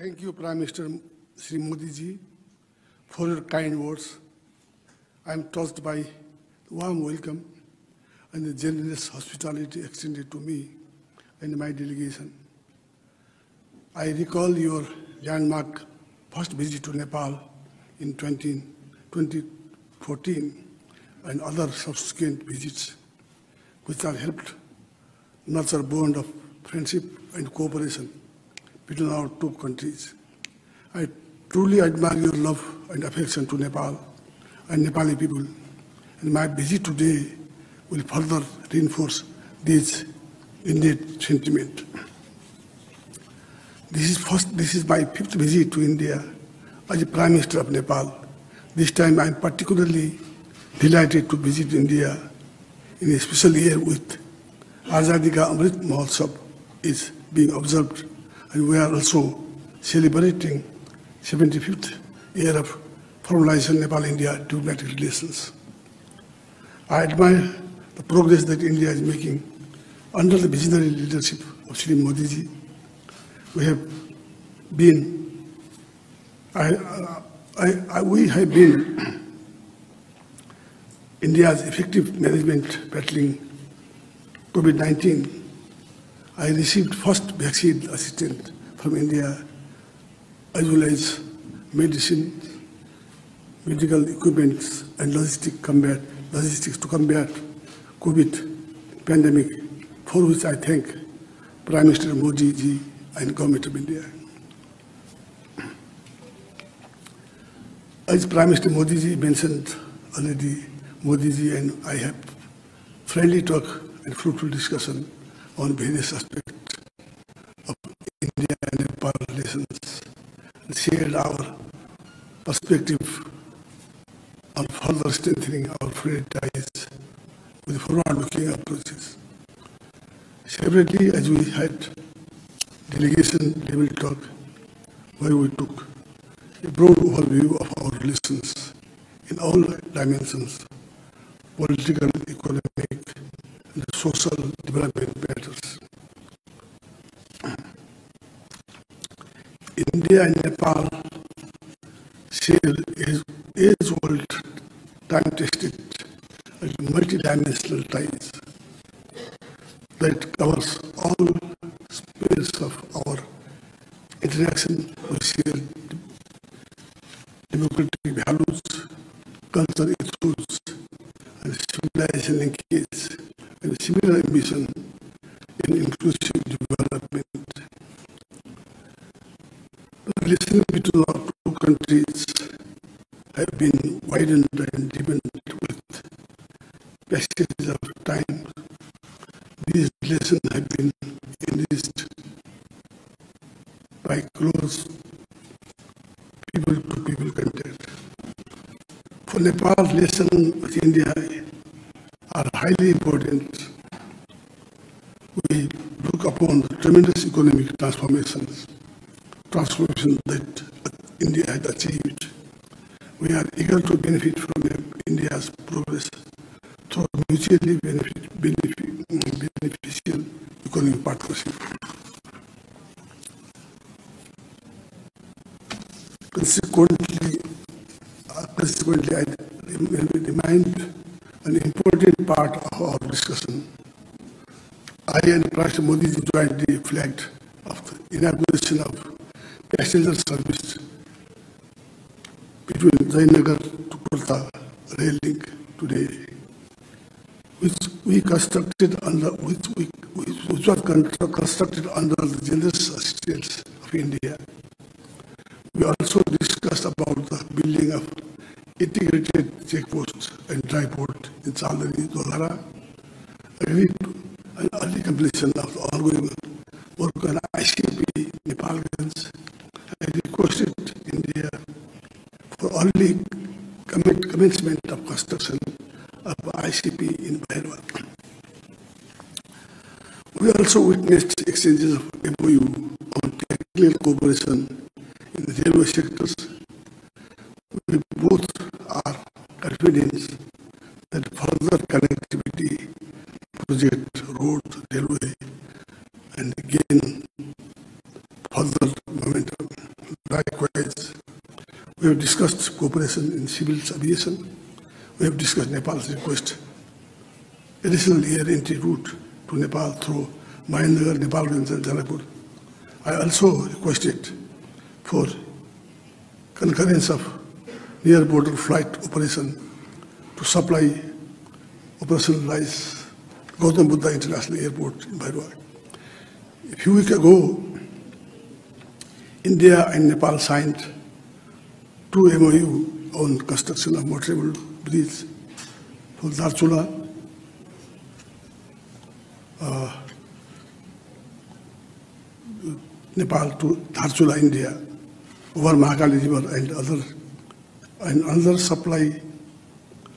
Thank you, Prime Minister Shri Modi ji, for your kind words. I am touched by the warm welcome and the generous hospitality extended to me and my delegation. I recall your landmark first visit to Nepal in 2014 and other subsequent visits, which have helped nurture a bond of friendship and cooperation between our two countries. I truly admire your love and affection to Nepal and Nepali people, and my visit today will further reinforce this innate sentiment. This is my fifth visit to India as a Prime Minister of Nepal. This time I am particularly delighted to visit India in a special year with Azadi Ka Amrit Mahotsav is being observed, and we are also celebrating 75th year of formalization Nepal-India diplomatic relations. I admire the progress that India is making under the visionary leadership of Shri Modi ji. We have been India's effective management battling COVID-19. I received first vaccine assistance from India, as well as medicine, medical equipment, and logistics to combat COVID pandemic, for which I thank Prime Minister Modi ji and Government of India. As Prime Minister Modi ji mentioned already, Modi ji and I have friendly talk and fruitful discussion on various aspects of India and Nepal relations, and shared our perspective on further strengthening our friendly ties with forward-looking approaches. Separately, as we had delegation-level talk, where we took a broad overview of our relations in all dimensions: political, economic, and social development matters. India and Nepal share age-old, time-tested, and multidimensional ties that covers all spheres of our interaction. We share democratic values, cultural ethos, and civilization linkage, and similar ambition in inclusive development. The relations between our two countries have been widened and deepened with passage of time. These relations have been enriched by close people-to-people contact. For Nepal, relations with India are highly important. We look upon the tremendous economic transformation that India has achieved. We are eager to benefit from India's progress through mutually beneficial economic partnership. Consequently, I remind an important part of our discussion. I and Prime Minister Modi ji jointly flagged of the inauguration of passenger service between Jayanagar to Kolkata rail link today, which was constructed under the generous assistance of India. We also discussed about the building of integrated checkposts and dry port in Chandani, Dodhara, agreed to an early completion of the ongoing work on ICP Nepalganj, and requested India for early commencement of construction of ICP in Bhairwa. We also witnessed exchanges of MOU on technical cooperation in the railway sectors. We both are confident that further connectivity project, road, railway, and gain further momentum. Likewise, we have discussed cooperation in civil aviation. We have discussed Nepal's request additional air entry route to Nepal through Mahendragarh, Nepalganj and Janakpur. I also requested for concurrence of near border flight operation to supply operationalize Gautam Buddha International Airport in Bhairwag. A few weeks ago, India and Nepal signed 2 MOU on construction of motorable bridge for Dharchula, Nepal to Dharchula, India, over Mahakali River and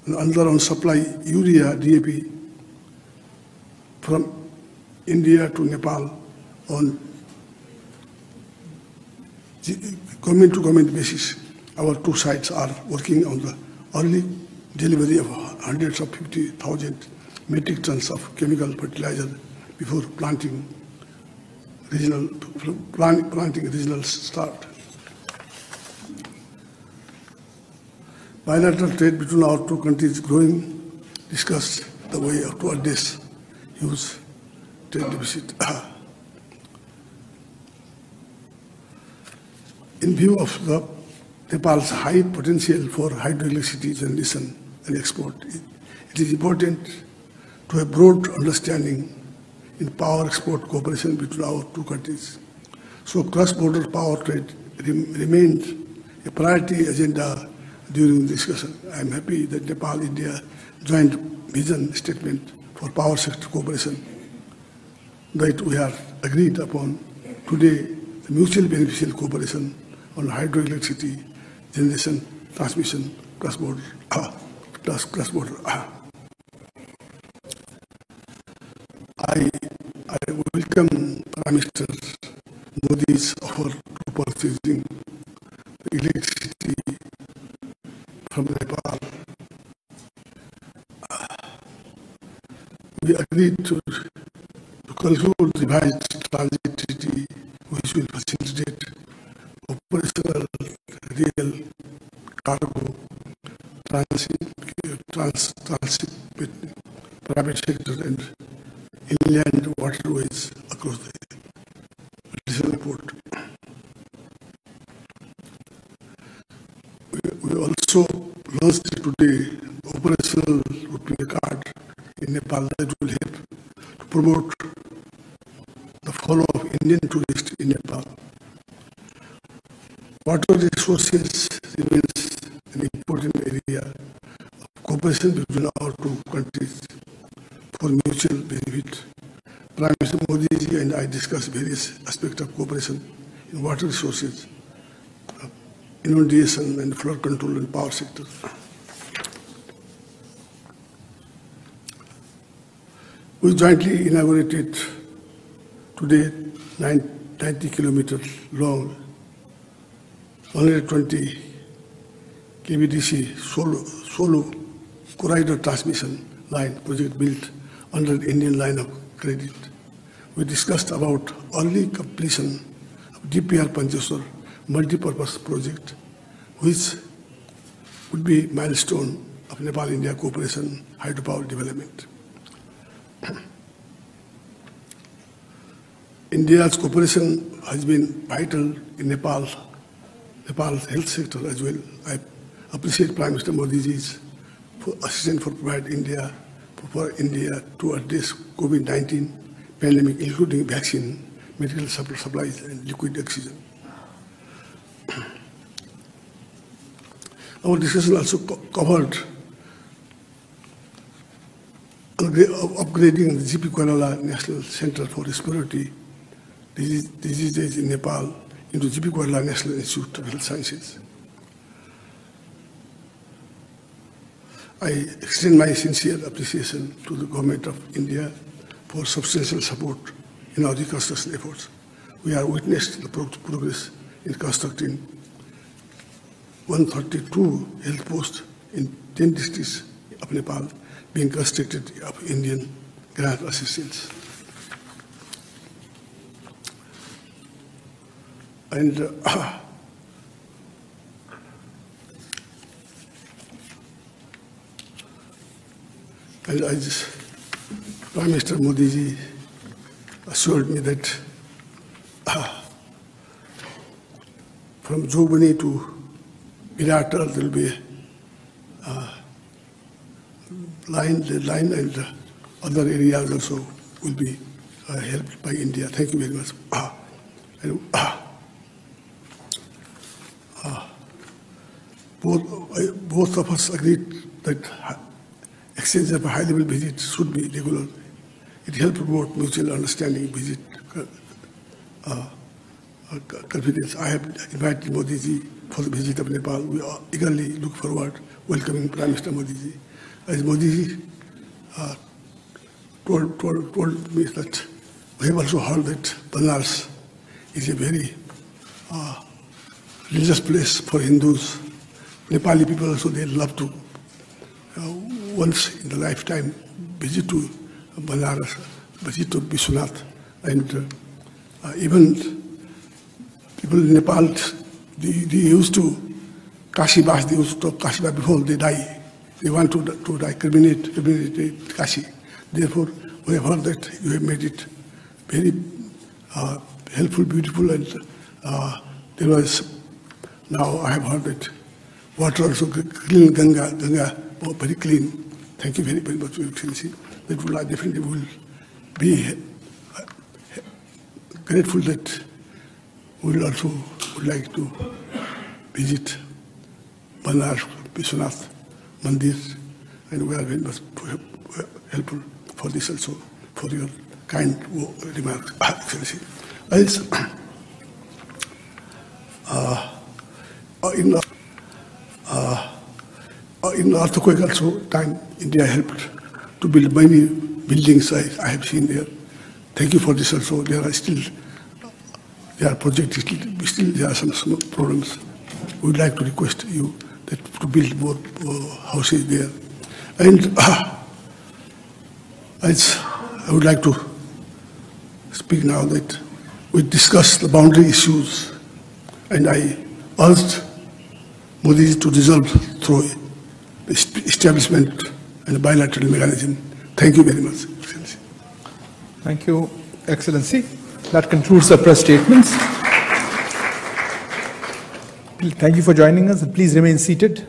another on supply urea DAP from India to Nepal on government-to-government basis. Our 2 sides are working on the early delivery of hundreds of 50,000 metric tons of chemical fertilizer before planting regional start. Bilateral trade between our 2 countries is growing. Discussed the way to address huge trade deficit. In view of Nepal's high potential for hydroelectricity generation and export, it is important to have broad understanding in power export cooperation between our 2 countries. So cross-border power trade remains a priority agenda during the discussion. I am happy that Nepal-India joint vision statement for power sector cooperation that we have agreed upon today, the mutual beneficial cooperation on hydroelectricity generation, transmission, cross-border. I welcome Prime Minister Modi's offer to purchasing electricity from Nepal. We agreed to conclude the revised transit treaty, which will facilitate operational rail cargo transit between private sector and inland waterways across the additional port. We also launched today operational Rupee card in Nepal that will help to promote the flow of Indian tourists in Nepal. Water resources remains an important area of cooperation between our 2 countries for mutual benefit. Prime Minister Modi ji and I discussed various aspects of cooperation in water resources, inundation and flood control and power sector. We jointly inaugurated today 90 kilometers long, 120 kVDC solo corridor transmission line project built under the Indian line of credit. We discussed about early completion of DPR Pancheshwar multi-purpose project, which would be milestone of Nepal-India cooperation hydropower development. India's cooperation has been vital in Nepal's health sector as well. I appreciate Prime Minister Modi's assistance for India to address COVID-19 pandemic, including vaccine, medical supplies, and liquid oxygen. Our discussion also covered upgrading the GP Koirala National Center for Respiratory Diseases in Nepal into GP Koirala National Institute of Health Sciences. I extend my sincere appreciation to the Government of India for substantial support in our reconstruction efforts. We have witnessed the progress in constructing 132 health posts in 10 districts of Nepal being constructed of Indian grant assistance. And And as Prime Minister Modi ji assured me that from Jogbani to Virata there will be a line and other areas also will be helped by India. Thank you very much. Both of us agreed that exchange of a high-level visit should be regular. It helps promote mutual understanding, visit, confidence. I have invited Modi ji for the visit of Nepal. We eagerly look forward welcoming Prime Minister Modi ji. As Modi ji told me that we have also heard that Banaras is a very religious place for Hindus. Nepali people also, they love to once in a lifetime visit to Banaras, visit to Vishwanath, and even people in Nepal, they used to Kashi-Bas, they used to talk Kashi-Bas before they die. They want to die, cremate Kashi. Therefore, we have heard that you have made it very helpful, beautiful, and there was, now I have heard that water also clean, Ganga, very clean. Thank you very, very much, Your Excellency. That will definitely will be grateful that we will also would like to visit Banaras, Vishwanath Mandir, and we are very much helpful for this also, for your kind remarks, Excellency. In the earthquake also time, India helped to build many buildings I have seen there. Thank you for this also. There are projects, still there are some problems. We would like to request you that to build more houses there. And as I would like to speak now that we discussed the boundary issues, and I urged Modi to resolve through the establishment and bilateral mechanism. Thank you very much, Excellency. Thank you, Excellency. That concludes the press statements. Thank you for joining us, and please remain seated.